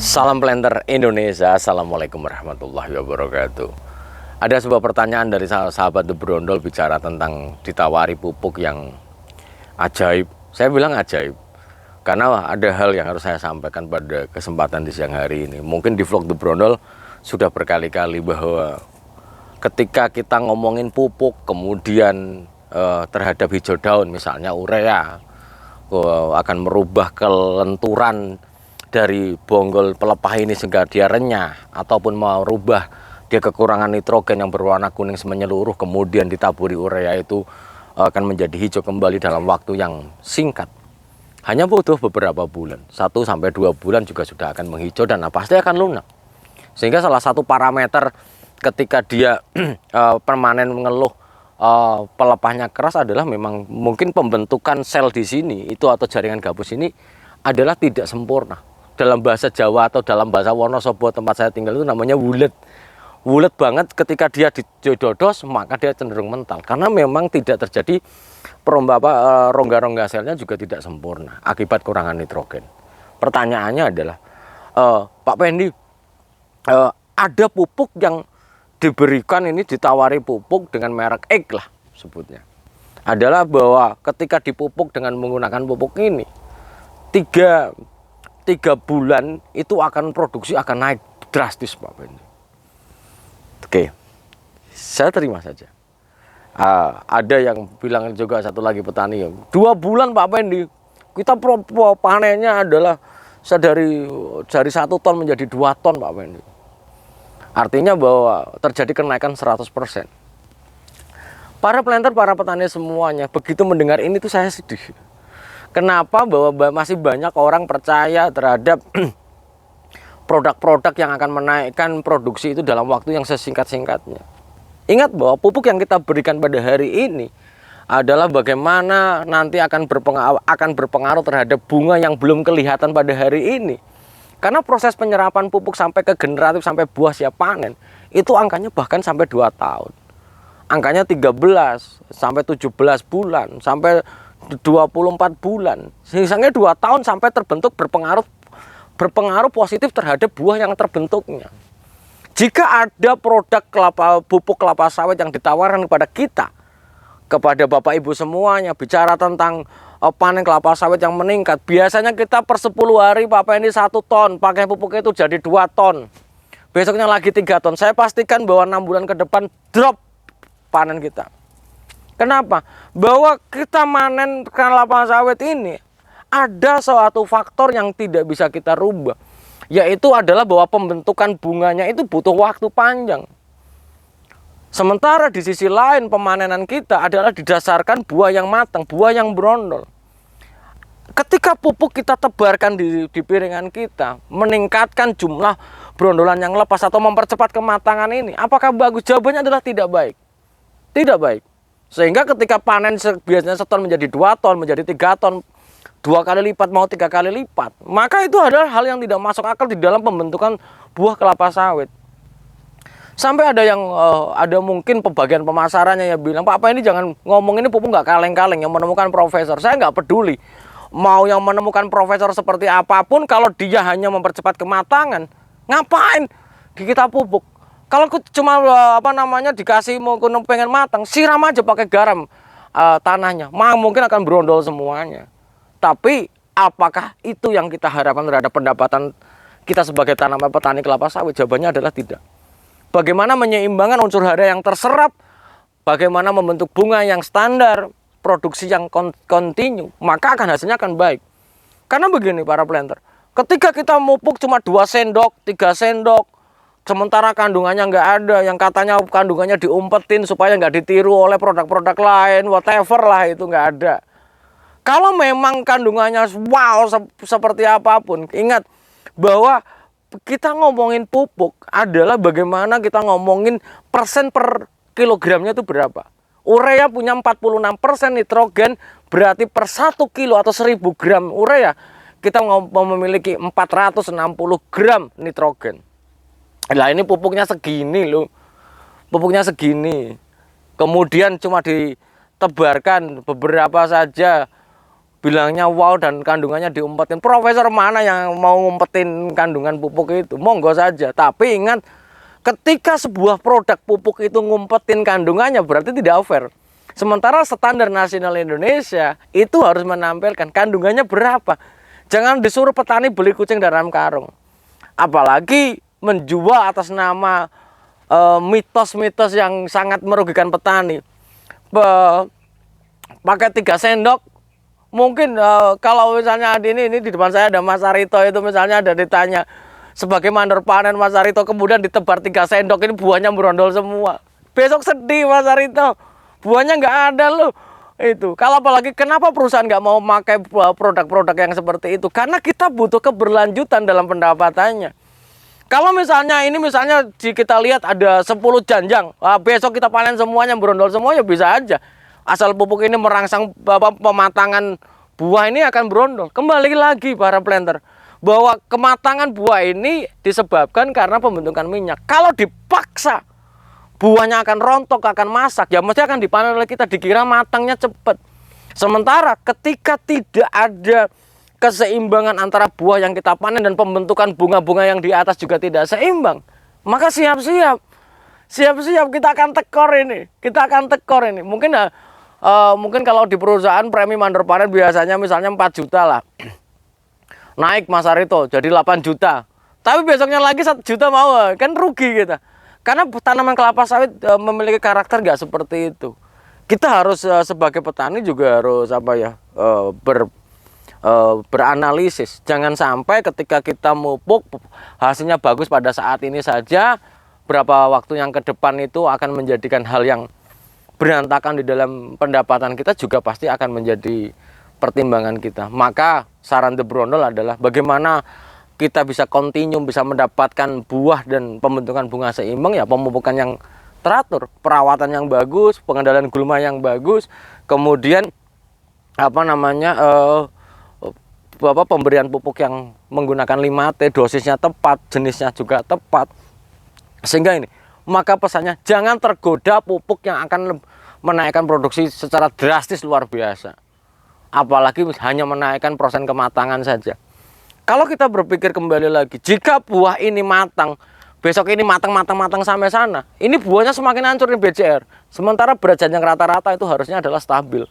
Salam planter Indonesia. Assalamualaikum warahmatullahi wabarakatuh. Ada sebuah pertanyaan dari sahabat The Brondol bicara tentang ditawari pupuk yang ajaib. Saya bilang ajaib karena ada hal yang harus saya sampaikan pada kesempatan di siang hari ini. Mungkin di vlog The Brondol sudah berkali-kali bahwa ketika kita ngomongin pupuk kemudian terhadap hijau daun, misalnya urea, akan merubah kelenturan dari bonggol pelepah ini sehingga dia renyah, ataupun mau rubah dia kekurangan nitrogen yang berwarna kuning menyeluruh kemudian ditaburi urea, itu akan menjadi hijau kembali dalam waktu yang singkat. Hanya butuh beberapa bulan, 1-2 bulan juga sudah akan menghijau dan pasti akan lunak. Sehingga salah satu parameter ketika dia permanen mengeluh pelepahnya keras adalah memang mungkin pembentukan sel di sini itu atau jaringan gabus ini adalah tidak sempurna. Dalam bahasa Jawa atau dalam bahasa Wonosobo tempat saya tinggal itu namanya wulet. Wulet banget, ketika dia didodos maka dia cenderung mental karena memang tidak terjadi rongga-rongga selnya juga tidak sempurna akibat kurangan nitrogen. Pertanyaannya adalah, Pak Pendi, ada pupuk yang diberikan ini, ditawari pupuk dengan merek X lah sebutnya, adalah bahwa ketika dipupuk dengan menggunakan pupuk ini 3 bulan itu akan produksi akan naik drastis, Pak Pendi. Oke, saya terima saja. Ada yang bilang juga, satu lagi petani, 2 bulan Pak Pendi kita panennya adalah dari 1 ton menjadi 2 ton Pak Pendi. Artinya bahwa terjadi kenaikan 100%. Para planter, para petani semuanya begitu mendengar ini tuh saya sedih. Kenapa? Bahwa masih banyak orang percaya terhadap produk-produk yang akan menaikkan produksi itu dalam waktu yang sesingkat-singkatnya. Ingat bahwa pupuk yang kita berikan pada hari ini adalah bagaimana nanti akan berpengaruh terhadap bunga yang belum kelihatan pada hari ini. Karena proses penyerapan pupuk sampai ke generatif, sampai buah siap panen, itu angkanya bahkan sampai 2 tahun. Angkanya 13 sampai 17 bulan, sampai 24 bulan, sisanya 2 tahun sampai terbentuk, berpengaruh positif terhadap buah yang terbentuknya. Jika ada produk pupuk kelapa sawit yang ditawarkan kepada kita, kepada Bapak Ibu semuanya, bicara tentang panen kelapa sawit yang meningkat, biasanya kita per 10 hari Pak Pendi 1 ton, pakai pupuk itu jadi 2 ton, besoknya lagi 3 ton. Saya pastikan bahwa 6 bulan ke depan drop panen kita. Kenapa? Bahwa kita manen kelapa sawit ini ada suatu faktor yang tidak bisa kita rubah, yaitu adalah bahwa pembentukan bunganya itu butuh waktu panjang. Sementara di sisi lain pemanenan kita adalah didasarkan buah yang matang, buah yang brondol. Ketika pupuk kita tebarkan di piringan kita, meningkatkan jumlah brondolan yang lepas atau mempercepat kematangan ini, apakah bagus? Jawabannya adalah tidak baik. Tidak baik. Sehingga ketika panen biasanya seton menjadi 2 ton, menjadi 3 ton, 2 kali lipat mau 3 kali lipat, maka itu adalah hal yang tidak masuk akal di dalam pembentukan buah kelapa sawit. Sampai ada yang ada mungkin pembagian pemasarannya yang bilang, Pak ini jangan ngomong ini pupuk nggak kaleng-kaleng, yang menemukan profesor. Saya nggak peduli mau yang menemukan profesor seperti apapun, kalau dia hanya mempercepat kematangan, ngapain di kita pupuk? Kalau cuma dikasih mau pengen matang, siram aja pakai garam tanahnya, mungkin akan brondol semuanya. Tapi apakah itu yang kita harapkan terhadap pendapatan kita sebagai tanaman petani kelapa sawit? Jawabannya adalah tidak. Bagaimana menyeimbangkan unsur hara yang terserap, bagaimana membentuk bunga yang standar, produksi yang kontinu, maka hasilnya akan baik. Karena begini para planter, ketika kita mupuk cuma 2 sendok, 3 sendok, sementara kandungannya nggak ada, yang katanya kandungannya diumpetin supaya nggak ditiru oleh produk-produk lain, whatever lah, itu nggak ada. Kalau memang kandungannya wow seperti apapun, ingat bahwa kita ngomongin pupuk adalah bagaimana kita ngomongin persen per kilogramnya itu berapa. Urea punya 46% nitrogen, berarti per 1 kilo atau 1000 gram urea kita memiliki 460 gram nitrogen. Lah ini pupuknya segini loh, pupuknya segini. Kemudian cuma ditebarkan beberapa saja, bilangnya wow dan kandungannya diumpetin. Profesor mana yang mau ngumpetin kandungan pupuk itu? Monggo saja. Tapi ingat, ketika sebuah produk pupuk itu ngumpetin kandungannya berarti tidak fair. Sementara standar nasional Indonesia itu harus menampilkan kandungannya berapa. Jangan disuruh petani beli kucing dalam karung. Apalagi menjual atas nama mitos-mitos yang sangat merugikan petani. Pakai 3 sendok. Mungkin kalau misalnya ini di depan saya ada Mas Arito, itu misalnya ada ditanya sebagai mandor panen Mas Arito, kemudian ditebar 3 sendok, ini buahnya berondol semua. Besok sedih Mas Arito, buahnya nggak ada loh. Itu kalau apalagi kenapa perusahaan nggak mau pakai produk-produk yang seperti itu, karena kita butuh keberlanjutan dalam pendapatannya. Kalau misalnya kita lihat ada 10 janjang, besok kita panen semuanya berondol semuanya, bisa aja. Asal pupuk ini merangsang pematangan buah ini akan berondol. Kembali lagi para planter, bahwa kematangan buah ini disebabkan karena pembentukan minyak. Kalau dipaksa buahnya akan rontok, akan masak, ya mesti akan dipanen oleh kita, dikira matangnya cepat. Sementara ketika tidak ada keseimbangan antara buah yang kita panen dan pembentukan bunga-bunga yang di atas juga tidak seimbang, maka siap-siap kita akan tekor ini. Mungkin kalau di perusahaan premi mandor panen biasanya misalnya 4 juta lah. Naik Mas Arito jadi 8 juta. Tapi besoknya lagi 1 juta mau, kan rugi kita. Karena tanaman kelapa sawit memiliki karakter nggak seperti itu. Kita harus sebagai petani juga harus beranalisis. Jangan sampai ketika kita mupuk hasilnya bagus pada saat ini saja, berapa waktu yang ke depan itu akan menjadikan hal yang berantakan di dalam pendapatan kita juga pasti akan menjadi pertimbangan kita. Maka saran The Brondol adalah bagaimana kita bisa continue, bisa mendapatkan buah dan pembentukan bunga seimbang, ya pemupukan yang teratur, perawatan yang bagus, pengendalian gulma yang bagus, kemudian pemberian pupuk yang menggunakan 5T, dosisnya tepat, jenisnya juga tepat. Sehingga ini, maka pesannya jangan tergoda pupuk yang akan menaikkan produksi secara drastis luar biasa. Apalagi hanya menaikkan persen kematangan saja. Kalau kita berpikir kembali lagi, jika buah ini matang, besok ini matang sampai sana, ini buahnya semakin hancur di BCR. Sementara berat janjang rata-rata itu harusnya adalah stabil.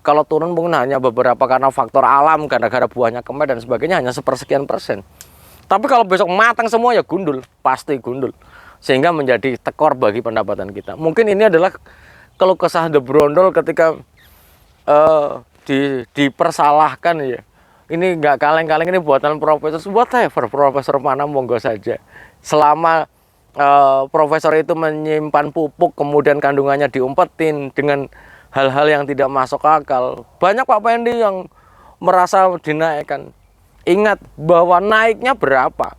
Kalau turun mungkin hanya beberapa karena faktor alam, gara-gara buahnya kemeh dan sebagainya, hanya sepersekian persen. Tapi kalau besok matang semua ya gundul, pasti gundul. Sehingga menjadi tekor bagi pendapatan kita. Mungkin ini adalah keluh kesah The Brondol ketika dipersalahkan ya. Ini nggak kaleng-kaleng, ini buatan profesor, whatever, profesor mana monggo saja. Selama profesor itu menyimpan pupuk kemudian kandungannya diumpetin dengan hal-hal yang tidak masuk akal, banyak Pak Pendi yang merasa dinaikkan. Ingat bahwa naiknya berapa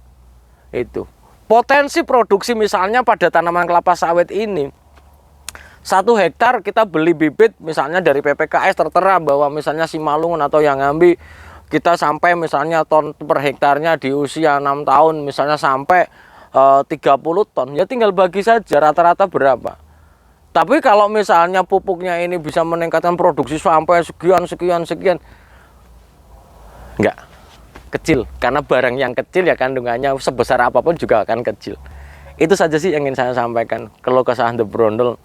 itu. Potensi produksi misalnya pada tanaman kelapa sawit ini, 1 hektar kita beli bibit misalnya dari PPKS tertera bahwa misalnya Simalungun atau yang Ngambi, kita sampai misalnya ton per hektarnya di usia 6 tahun misalnya sampai 30 ton, ya tinggal bagi saja rata-rata berapa. Tapi kalau misalnya pupuknya ini bisa meningkatkan produksi sampai sekian, enggak, kecil. Karena barang yang kecil ya kandungannya sebesar apapun juga akan kecil. Itu saja sih yang ingin saya sampaikan. Keluh kesah The Brondol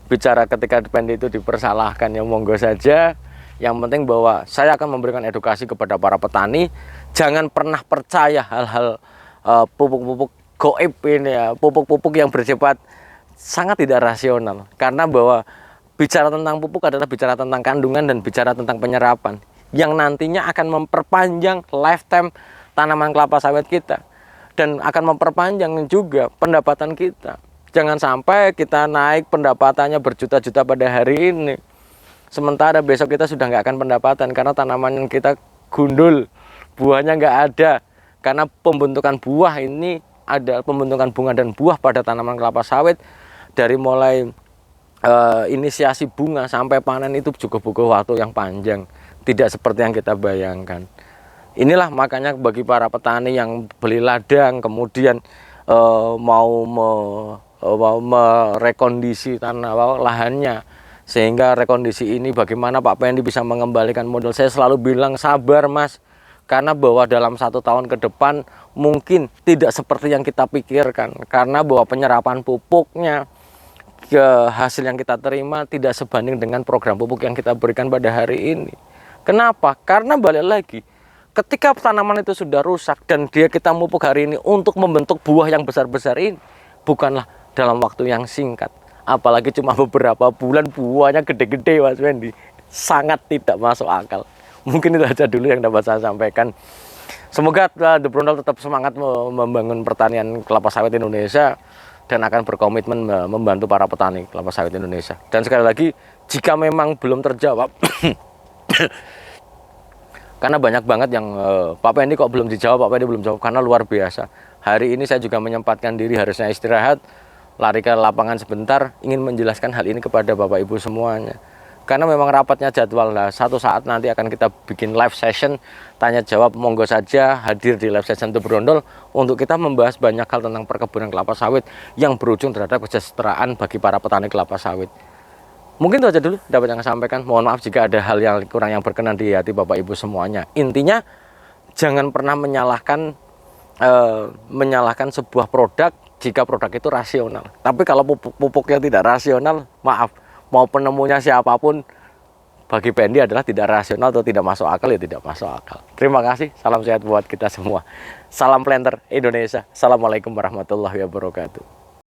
bicara ketika Pendi itu dipersalahkan, ya monggo saja. Yang penting bahwa saya akan memberikan edukasi kepada para petani. Jangan pernah percaya hal-hal pupuk-pupuk goib ini ya, pupuk-pupuk yang bersifat sangat tidak rasional. Karena bahwa bicara tentang pupuk adalah bicara tentang kandungan dan bicara tentang penyerapan yang nantinya akan memperpanjang lifetime tanaman kelapa sawit kita dan akan memperpanjang juga pendapatan kita. Jangan sampai kita naik pendapatannya berjuta-juta pada hari ini, sementara besok kita sudah nggak akan pendapatan karena tanaman yang kita gundul, buahnya nggak ada. Karena pembentukan buah ini ada pembentukan bunga dan buah pada tanaman kelapa sawit dari mulai inisiasi bunga sampai panen itu juga butuh waktu yang panjang, tidak seperti yang kita bayangkan. Inilah makanya bagi para petani yang beli ladang kemudian mau merekondisi tanah lahannya, Sehingga rekondisi ini bagaimana Pak Pendi bisa mengembalikan modal. Saya selalu bilang sabar Mas, karena bahwa dalam 1 tahun ke depan mungkin tidak seperti yang kita pikirkan, karena bahwa penyerapan pupuknya ke hasil yang kita terima tidak sebanding dengan program pupuk yang kita berikan pada hari ini. Kenapa? Karena balik lagi, ketika tanaman itu sudah rusak dan kita pupuk hari ini untuk membentuk buah yang besar-besar ini, bukanlah dalam waktu yang singkat, apalagi cuma beberapa bulan buahnya gede-gede Mas Wendy, sangat tidak masuk akal. Mungkin itu aja dulu yang dapat saya sampaikan. Semoga The Brondol tetap semangat membangun pertanian kelapa sawit Indonesia dan akan berkomitmen membantu para petani kelapa sawit Indonesia. Dan sekali lagi, jika memang belum terjawab karena banyak banget yang Pak Pendi kok belum dijawab, Pak Pendi belum jawab, karena luar biasa. Hari ini saya juga menyempatkan diri, harusnya istirahat, lari ke lapangan sebentar, ingin menjelaskan hal ini kepada Bapak Ibu semuanya. Karena memang rapatnya jadwal, nah, satu saat nanti akan kita bikin live session, tanya jawab, monggo saja hadir di live session The Brondol untuk kita membahas banyak hal tentang perkebunan kelapa sawit yang berujung terhadap kesejahteraan bagi para petani kelapa sawit. Mungkin itu aja dulu dapat yang saya sampaikan. Mohon maaf jika ada hal yang kurang yang berkenan di hati Bapak Ibu semuanya. Intinya jangan pernah menyalahkan sebuah produk jika produk itu rasional. Tapi kalau pupuknya tidak rasional, maaf, mau penemunya siapapun, bagi Pendi adalah tidak rasional atau tidak masuk akal, ya tidak masuk akal. Terima kasih, salam sehat buat kita semua. Salam planter Indonesia. Assalamualaikum warahmatullahi wabarakatuh.